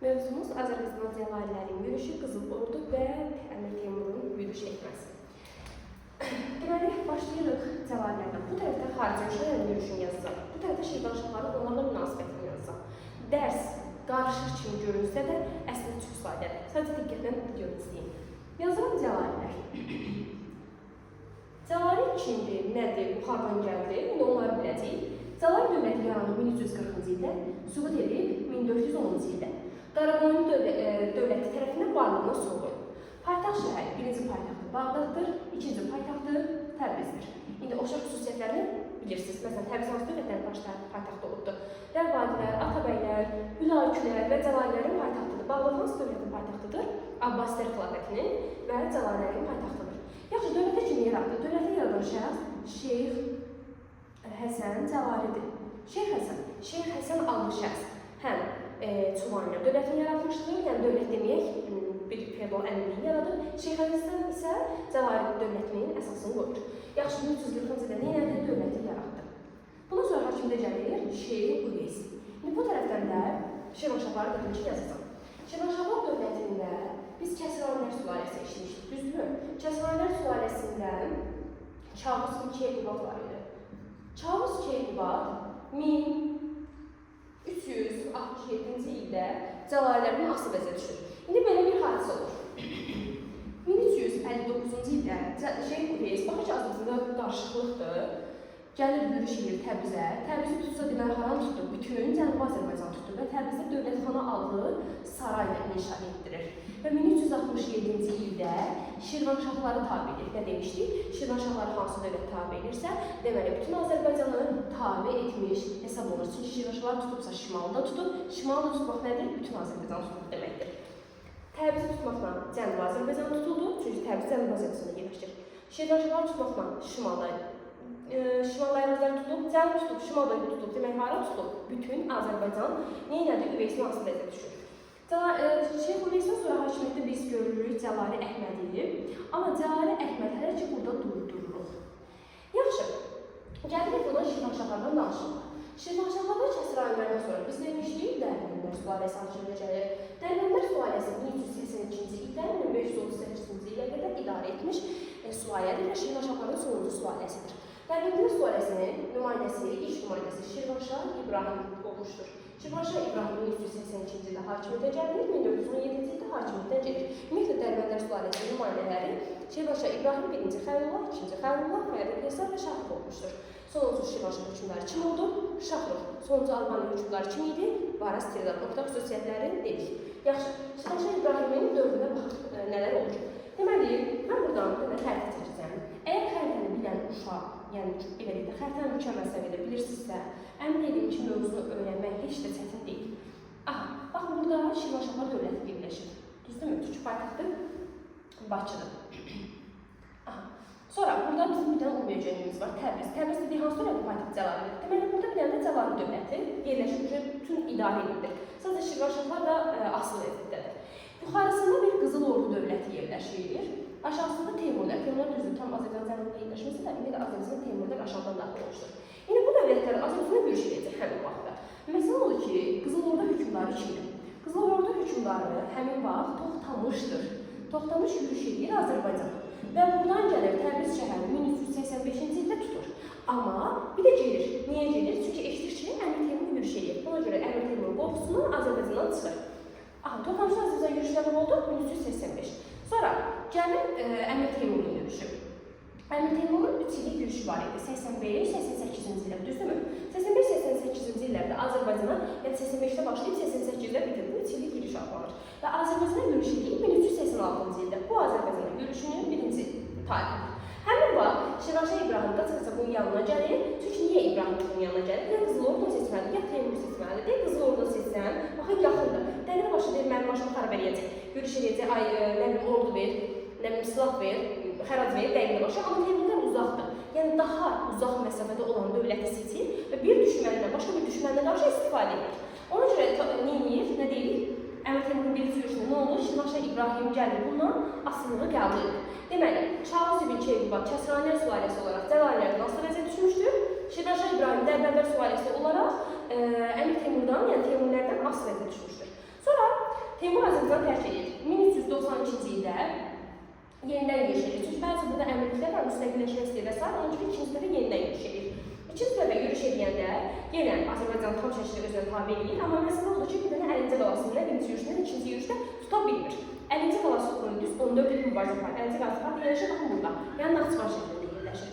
Mövzumuz Azərbaycan cəvahirlərinin yürüşü, Qızıl Ordu və Əmir Teymurun yürüş etməsi. Deməli, başlayırıq cəvahirlərdən. Bu tərəfdə xarici şəhərin yürüşünü yazacaq. Bu tərəfdə Şirvanşahların onlarla münasibətini yazacaq. Dərs qarışıq kimi görünsə də, əslində çox sadədir. Sadəcə diqqətlə videonu izləyin. Yazılan cəvahirlər. Cəvahir kimdir, nədir, bu hardan gəldi, bunu onları biləcəyik. Cəvahir dövləti yaranıb 1340-cı ildə, süqut edib 1410-cu ildə. Qaraqoyun dövləti tərəfindən varlığına son qoyulub. Paytaxt şəhəri birinci paytaxtı Bağdaddır, ikinci paytaxtı Təbrizdir. İndi oxşar xüsusiyyətlərini bilirsiniz. Məsələn, Təbriz hansı dövlətlərin paytaxtı olubdur? Rəvadilər, Atabəylər, Hülaykülər və Cəlalirlərin paytaxtıdır. Bağdad hansı dövlətin paytaxtıdır? Abbasilər xilafətinin və Cəlalirlərin paytaxtıdır. Yaxşı, dövlətə kim yaratdı? Dövləti yaradan şəxs Şeyx Həsən Cəvahiridir. Şeyx Həsən adlı şəxs həm Çuvanlı dövlətini yaratmışdır, yəni dövlət deməyək, bir feodal əmrliyi yaradır. Şeyx Həsən isə Cəvahir dövlətinin əsasını qoyur. Yaxşı, 1340-cı ildə nə dövləti yaratdı? Bundan sonra hakimdə gəlir Şeyx Uveys. İndi bu tərəfdən də Şirvanşahları dövləti yazacaq. Şirvanşahlar dövlətində biz Kəsranilər sülaləsi eşitmişdik, düzdürmü? Kəsranilər sülaləsindən Çavuz Keykubat var idi. Çavuz Keykubat 1367-ci ildə Cəlalirlərin asıl vəziyyətə düşür. İndi belə bir hadisə olur. 1359-cu ildə Şeyx Uveys, baxır ki, Azərbaycanda qarışıqlıqdır, gəlir yürüş edir Təbrizə. Təbrizi tutsa deməli haram tutdu, bütün Cənubi Azərbaycan tutdu və Təbrizdə Dövlətxana adlı saray inşa etdirir. Və 1367-ci ildə Şirvanşahları tabe edir. Nə demişdik? Şirvanşahları hansı dövlət tabe edirsə, deməli bütün Azərbaycanı tabe etmiş hesab olur. Çünki Şirvanşahlar tutubsa şimalda tutub, şimalda tutmaq nədir? Bütün Azərbaycanı tutub deməkdir. Təbrizi tutmaqla Cənubi Azərbaycan tutuldu, çünki Təbriz Cənubi Azərbaycanda yerləşir. Şirvanşahları tutmaqla şimalda əraziləri tutulub, cənub tutulub, şimalda tutulub, demək hara tutulub? Bütün Azərbaycan neynədir? Üveysin asıl vəziyyətə düşür. Şeyx Uveysin sonra hakimiyyətdə biz görürük Cəlali Əhmədi. Amma Cəlali Əhməd hələ ki burada durdururuq. Yaxşı, gəlirik buradan Şirvanşahlardan danışırıq. Şirvanşahlardan Kəsranlərdən sonra biz demişdik, Dərbəndlər sülaləsi hakimiyyətə gəlir. Dərbəndlər sülaləsi 1382-ci ildən 1538-ci ilə qədər idarə etmiş sülalədir və Şirvanşahların sonuncu sülaləsidir. Dərbəndlər sülaləsinin nümayəndəsi, ilk nümayəndəsi Şirvanşah İbrahim olmuşdur. Şirvanşah İbrahim 1382-ci ildə hakimiyyətə gəlir, 1417-ci ildə hakimiyyətdən gedir. Ümumiyyətlə, Dərbəndlər sülaləsinin nümayəndələri Şirvanşah İbrahim birinci Xəyrullah, ikinci Xəyrullah, Fərid Yasar və Şahrux olmuşdur. Sonuncu Şirvanşah hökmdarı kim oldu? Şahrux. Sonuncu Albaniya hökmdarı kim idi? Varaz Tirzan. Ortaq xüsusiyyətləri dedik. Yaxşı, Şirvanşah İbrahimin dövrünə baxaq nələr olur. Deməli, mən buradan xəritə çəkəcəm. Əgər xəritəni bilən uşaq, yəni belə deyək də, xəritəni mükəmməl səviyyədə bilirsinizsə, əmin edim ki, mövzunu öyrənmək heç də çətin deyil. Aha, baxın, burada Şirvanşahlar dövləti birləşir. Düzdürmü? Türk paytaxtı Bakıdır. Aha, sonra burada bizim bir dənə olmayacağımız var, Təbriz. Təbriz dediyi hansı dövlətin paytaxtı Cəlalidir? Deməli, burada bir dənə Cəlali dövləti yerləşir, bütün idarə edilir. Sadəcə Şirvanşahlar da asıl vəziyyətdədir. Yuxarısında bir Qızıl Ordu dövləti yerləşir. Aşağısında Teymurlar. Teymurlar düzdür, tam Azərbaycan cənubunda yerləşməsə də, indi də Azərbaycan Teymurlar aşağıdan daxil olmuşdur. İndi bu dövlətlər Azərbaycana yürüş edəcək həmin vaxtda. Məsələn odur ki, Qızıl Ordu hökmdarı kimdir? Qızıl Ordu hökmdarı həmin vaxt Toxtamışdır. Toxtamış yürüş edir Azərbaycana. Və buradan gəlir Təbriz şəhərini 1385-ci ildə tutur. Amma bir də gelir. Niyə gelir? Çünki eşitir ki, Əmir Teymur yürüş edir. Buna görə Əmir Teymurun qorxusundan Azərbaycandan çıxır. Aha, Toxtamışın Azərbaycan yürüşləri oldu 1385. Sonra gəlir Əmir Teymurun yürüşü. Əmir Teymurun 3 illik yürüşü var idi. 85-88-ci illər, düzdürmü? 85-88-ci illərdə Azərbaycana, yəni 85-də başlayıb 88-də bitir. Bu 3 illik yürüş adlanır. Və Azərbaycana yürüş edib 1386-cı ildə. Bu Azərbaycana yürüşünün birinci tarixidir. Həmin vaxt Şirvanşah İbrahim da çıxsa bunun yanına gəlir. Çünki niyə İbrahim bunun yanına gəlir? Ya Qızıl Ordunu seçməlidir, ya Teymuru seçməlidir. Qızıl Ordunu seçsən, baxın yaxındır. Dəqiq başa deyir, mənim başımı xarab eləyəcək. Yürüş edəcək, ay, nə bilim, ordu ver, nə bilim, silah ver, xərac ver, dəqiq başa. Amma Teymurdan uzaqdır. Yəni, daha uzaq məsafədə olan dövləti seçir və bir düşməndən, başqa bir düşməndən qarşı istifadə edir. Ona görə neyinir, nə deyilir? Əmir Teymurun birinci yürüşündə nə olur? Şirvanşah İbrahim gəlir, bundan asılılığı qəbul edir. Deməli, Çavuz ibn Keykubat Kəsranilər sülaləsi olaraq Cəlalilərdən asılı vəziyyətə düşmüşdür. Şirvanşah İbrahim Dərbəndlər sülaləsi olaraq Əmir Teymurdan, yəni Teymurlərdən asılı vəziyyətə düşmüşdür. Sonra Teymur Azərbaycanı tərk edir. 1392-ci ildə yenidən yürüş edir. Çünki bəzi burada əmirliklər var, müstəqilləşmək istəyir və sair, onun üçün ikinci dəfə yenidən yürüş edir. İkinci dəfə yürüş edəndə yenə Azərbaycan tam şəkildə özünə tabe edir, amma məsələ odur ki, bir dənə 50-ci qalasında birinci yürüşdən ikinci yürüşdə tuta bilmir. 50-ci qalası onun düz 14 il mübarizə var. 50-ci qalası var, yerləşir baxın burada. Yəni Naxçıvan şəhrində yerləşir.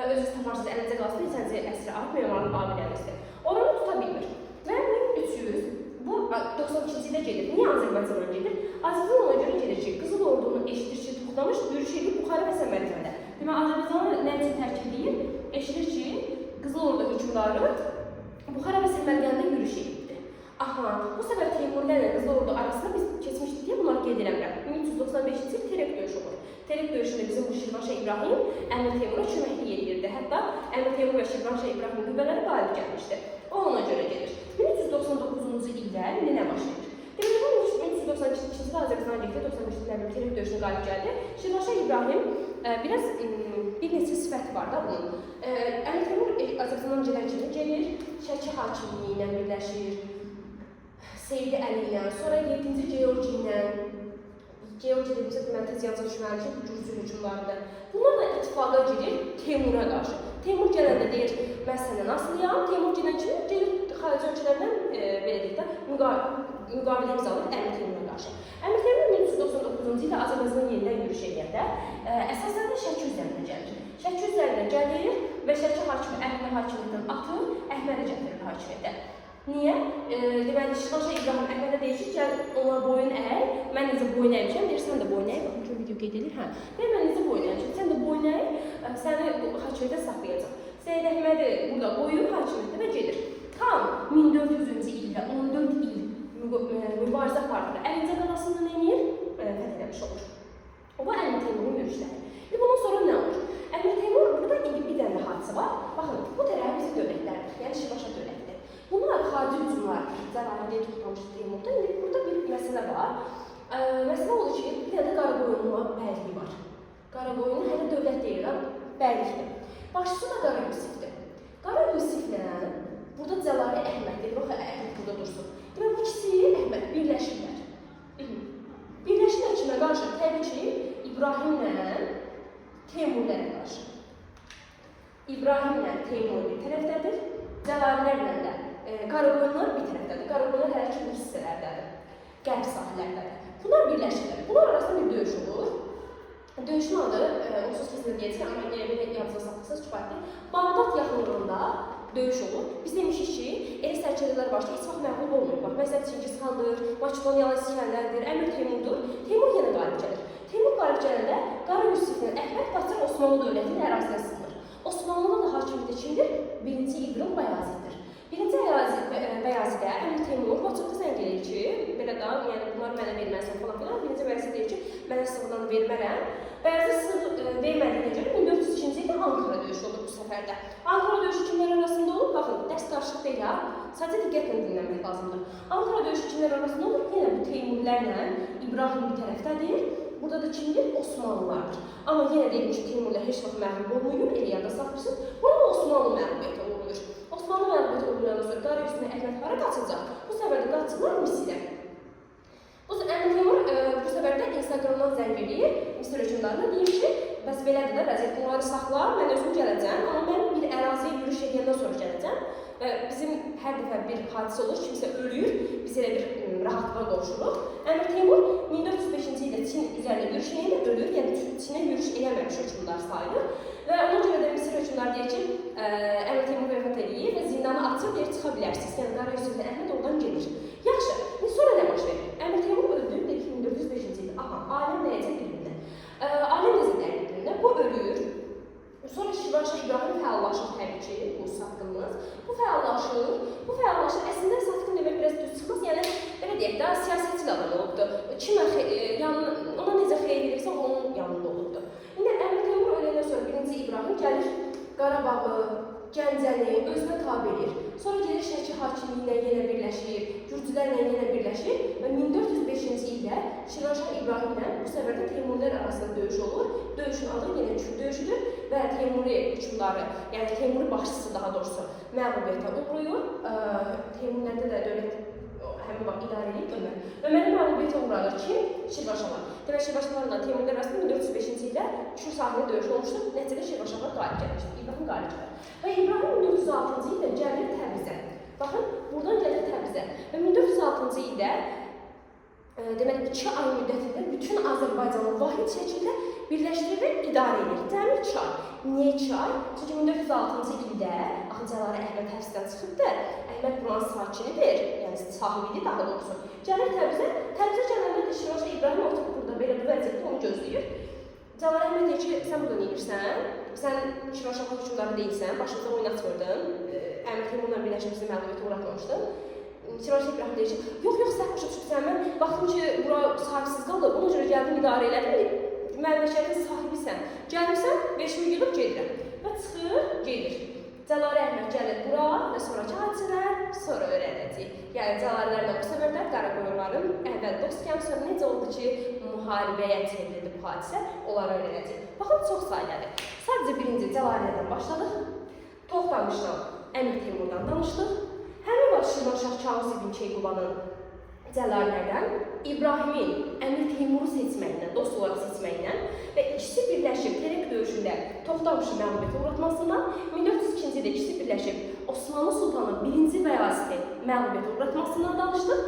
Özünüz taparsınız 50-ci qalasında İçəncə əsri Arif Memarın abilərimizdir. Oranı tuta bilmir. Və 1300 bu 92-ci ildə gedir. Niyə Azərbaycandan gedir? Azərbaycan ona görə gedir ki, Qızıl Ordunu eşidir ki, Tuxtamış yürüş edib Buxara və Səmərqəndə. Demək, Azərbaycanı nə üçün tərk edir? Eşidir ki, Qızıl Ordu hökmdarı Buxara və Səmərqəndə yürüş edibdir. Aha, bu səfər Teymurilərlə Qızıl Ordu arasında biz keçmişdik deyə bunları qeyd eləmirəm. 1395-ci il Terek döyüşü olur. Terek döyüşündə bizim bu Şirvanşah İbrahim Əmir Teymura köməklik edirdi. Hətta Əmir Teymur və Şirvanşah İbrahim qüvvələri qalib gəlmişdi. O ona görə gedir. 1399-cu ildə nə baş verir? Demək, 1392-ci ildə Azərbaycan Ligdə 95-ci Terek döyüşünə qalib gəldi. Şirvanşah İbrahim biraz bir neçə sifəti var da bunun. Əmir Teymur Azərbaycandan gedərkən gelir, Şəki hakimliyi ilə birləşir, Seyidi Əli ilə, sonra 7-ci Georgi ilə, Georgi dedimsə deməli tez yazı düşməli ki, bu Gürcü hökmdarıdır. Bunlarla ittifaqa girir Teymura qarşı. Teymur gələndə deyir, mən səndən asılıyam. Teymur gedən kimi gelir xarici ölkələrdən belə deyək də müqavilə imzalayır Əmir Teymura qarşı. Əmir Teymur 1399-cu ildə Azərbaycandan yenidən yürüş edəndə əsasən də Şəki üzərində gəlir. Şəki üzərində gəlir və Şəki hakimi Əhməd hakimiyyətdən atır, Əhmədə gətirir hakimiyyətə. Niyə? Deməli, Şirvanşah İbrahim Əhmədə deyir ki, gəl ona boyun əy, mən necə boyun əymişəm, deyir, sən də boyun əy, baxın ki, video qeyd edir, hə. Deyir, mən necə boyun əymişəm, sən də boyun əy, səni hakimiyyətə saxlayacaq. Seyid Əhmədi burada qoyur hakimiyyətə və gedir. Tam 1400-cü ildə 14 il mübarizə partları Əlincə qalasında nə edir? Fəth eləmiş olur. O, bu Əmir Teymurun yürüşləri. Bundan sonra nə olur? Əmir Teymur, burada indi bir dənə hadisə var. Baxın, bu tərəf bizim dövlətlərdir, yəni Şirvanşah dövlətidir. Bunlar xarici hücumlar, zərarəliyə tutulmuş Teymurda. İndi burada bir məsələ var. Məsələ odur ki, bir dənə Qaraqoyunlu bəyliyi var. Qaraqoyunlu hələ dövlət deyil, bəylikdir. Başçısı da Qara Yusifdir. Qara Yusiflə burada Cəlali Əhməddir, bax Əhməd burada dursun. Demək, bu ikisi Əhməd birləşirlər. Birləşirlər kimə qarşı? Təbii ki, İbrahimlə Teymurlərə qarşı. İbrahimlə Teymur bir tərəfdədir, Cəlalilərlə də Qaraqoyunlar bir tərəfdədir. Qaraqoyunlar hələ ki, bu hissələrdədir, qərb sahillərdədir. Bunlar birləşirlər. Bunlar arasında bir döyüş olur. Döyüşün adı, onsuz kesinlikle deyəcək, amma elə bir yadınıza saxlasınız kifayətdir. Bağdat yaxınlığında döyüş olur. Biz demişik ki, elə sərkərdələr var ki, heç vaxt məğlub olmayıblar. Məsələn, Çingizxandır, Makedoniyalı İskəndərdir, Əmir Teymurdur. Teymur yenə qalib gəlir. Teymur qalib gələndə Qara Yusiflə Əhməd qaçır Osmanlı dövlətinin ərazisinə sığınır. Osmanlı'nın da hakimiyyəti kimdir? 1-ci İbrahim Bayaziddir. 1-ci Bəyazidə Əmir Teymur Baçıqda zəng edir ki, belə da, yəni bunları mənə verməlisən falan filan. 1-ci Bəyazid deyir ki, mənə sığınanı vermərəm. Bəyazid vermədiyinə görə 1402-ci ildə Ankara döyüşü olur bu səfərdə. Ankara döyüşü kimlər arasında olur? Baxın, dərs qarışıq deyil ha. Sadəcə diqqətlə dinləmək lazımdır. Ankara döyüşü kimlər arasında olur? Yenə bu Teymurlərlə İbrahim bir tərəfdədir. Burada da kimdir? Osmanlılardır. Amma yenə deyim ki, Teymurlər heç vaxt məğlub olmuyor, elə yada saxlayırsınız. Burada Osmanlı məğlubiyyəti olur. Osmanlı məğlubiyyəti olduqdan sonra Qara Yusiflə Əhməd hara qaçacaq? Bu səfərdə qaçırlar Misirə. Əmir Teymur bu səfərdə Instagramdan zəng edir, Misir hökmdarına deyir ki, bəs belədir də vəziyyət, bunları saxla, mən özüm gələcəm, amma mən bir əraziyə yürüş edəndən sonra gələcəm. Və bizim hər dəfə bir hadisə olur, kimsə ölür, biz elə bir rahatlığa qovuşuruq. Əmir Teymur 1405-ci ildə Çin üzərində yürüş edəndə ölür, yəni Çinə yürüş eləməmiş hökmdar sayılır. Və ona görə də Misir hökmdarı deyir ki, Əmir Teymur vəfat edir və zindanı açıb deyir, çıxa bilərsiniz. Yəni Qara Yusiflə Əhməd oradan gelir. Yaxşı, sonra nə baş verir? Əmir Teymur öldü, deyir ki, 1405-ci ildə. Aha, aləm nəyəcək bir-birinə. Aləm necə dəyir bir-birinə? Bu ölür. Sonra Şirvanşah İbrahim fəallaşır təbii ki, bu satqınlıq. Bu fəallaşır. Əslində satqın demək biraz düz çıxmaz. Yəni, belə deyək, daha siyasətçi adam olubdur. Kimə ona necə xeyir verirsə, onun yanında olubdur. İndi Əmir Teymur öləndən sonra 1-ci İbrahim gəlir Qarabağı, Gəncəni özünə tabi edir. Sonra gedir Şəki hakimliyinə yenə birləşir, Gürcülərlə yenə birləşir və 1405-ci ildə Şirvanşah İbrahimlə bu səfərdə Teymurilər arasında döyüş olur. Döyüşün adı yenə Kür döyüşüdür və Teymuri hükümdarı, yəni Teymuri başçısı daha doğrusu məğlubiyyətə uğrayır. Teymurlərdə də dövlət həmin vaxt idarə edib Ömər. Ömərin məğlubiyyətə uğradır ki, Şirvanşahlar. Demək, Şirvanşahlarla Teymur arasında 1405-ci ildə Şur sahilində döyüş olmuşdur. Nəticədə Şirvanşahlar qalib gəlmişdir. İbrahim qalib gəlir. Və İbrahim 1406-cı ildə gəlir Təbrizə. Baxın, buradan gəlir Təbrizə. Və 1406-cı ildə demək 2 ay müddətində bütün Azərbaycanı vahid şəkildə birləşdirir və idarə edir. Cəmi 2 ay. Niyə 2 ay? Çünki 1406-cı ildə axı Cəlalə Əhməd həbsdən çıxıbdır. Əhməd buranın sakinidir, yəni sahibidir daha doğrusu. Gəlir Təbrizə. Təbrizə gələndə də Şirvanşah İbrahim oturub burada belə bir vəziyyətdə onu gözləyir. Cəlalə Əhməd deyir ki, sən burada nə edirsən? Sən Şirvanşahın hökmdarı deyilsən, başımıza oynatmırdın. Əmir Teymurla birləşib bizi məğlubiyyətə uğratmamışdın. Şirvanşah İbrahim deyir ki, yox, səhv başa düşürsən, mən baxdım ki, bura sahibsiz qaldı, ona görə gəldim idarə elədim. Məmləkətin sahibisən, gəlirsən, 5 min yılıb gedirəm. Və çıxır, gedir. Cəlalə Əhməd gəlir bura və sonraki hadisələr sonra öyrənəcək. Yəni Cəlalələrlə bu səbəbdə Qaraqoyunların əvvəl dostkən, sonra necə oldu ki, müharibəyə çevrildi bu hadisə, onları öyrənəcək. Baxın, çox sayıdadır. Sadəcə birinci Cəlalələrdən başladıq. Toxtamışdan, Əmir Teymurdan danışdıq. Həmin vaxt Şirvanşah Kağız ibn Keyqubanın Cəlalələrdən İbrahimin Əmir Teymuru seçməyindən, dost olaraq seçməyindən və ikisi birləşib Terek döyüşündə Toxtamışı məğlubiyyətə uğratmasından 1402-ci ildə ikisi birləşib Osmanlı Sultanı 1-ci Bəyaziti məğlubiyyətə uğratmasından danışdıq.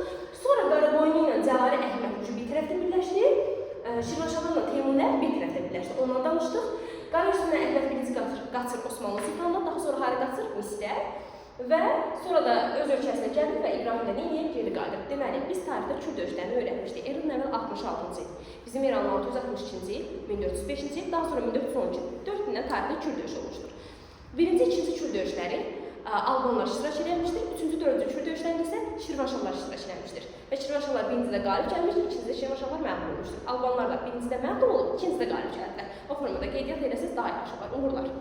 Sonra Qaraqoyunlu ilə Cəlalə Əhməd bir tərəfdə birləşdi, Şirvanşahlarla Teymurlər bir tərəfdə birləşdi. Ondan danışdıq. Qaraqoyunlu Əhməd birinci qaçır Osmanlı Sultanından, daha sonra hara qaçır Misrə. Və sonra da öz ölkəsinə gəlir və İbrahimlə neyniyib geri qayıdır. Deməli, biz tarixdə Kür döyüşlərini öyrənmişdik. Eranın əvvəl 66-cı il, bizim İranın 662-ci il, 1405-ci il, daha sonra 1412-ci il, 4 gündən tarixdə Kür döyüşü olmuşdur. Birinci, ikinci Kür döyüşləri Albanlar iştirak edilmişdir. Üçüncü, dördüncü Kür döyüşlərində isə Şirvanşahlar iştirak edilmişdir. Və Şirvanşahlar birincidə qalib gəlmişdir, ikincidə Şirvanşahlar məğlub olmuşdur. Albanlar da birincidə məğlub olub, ikincidə qalib gəldilər. O formada qeydiyyat eləsəz daha yaxşı var, uğurlar.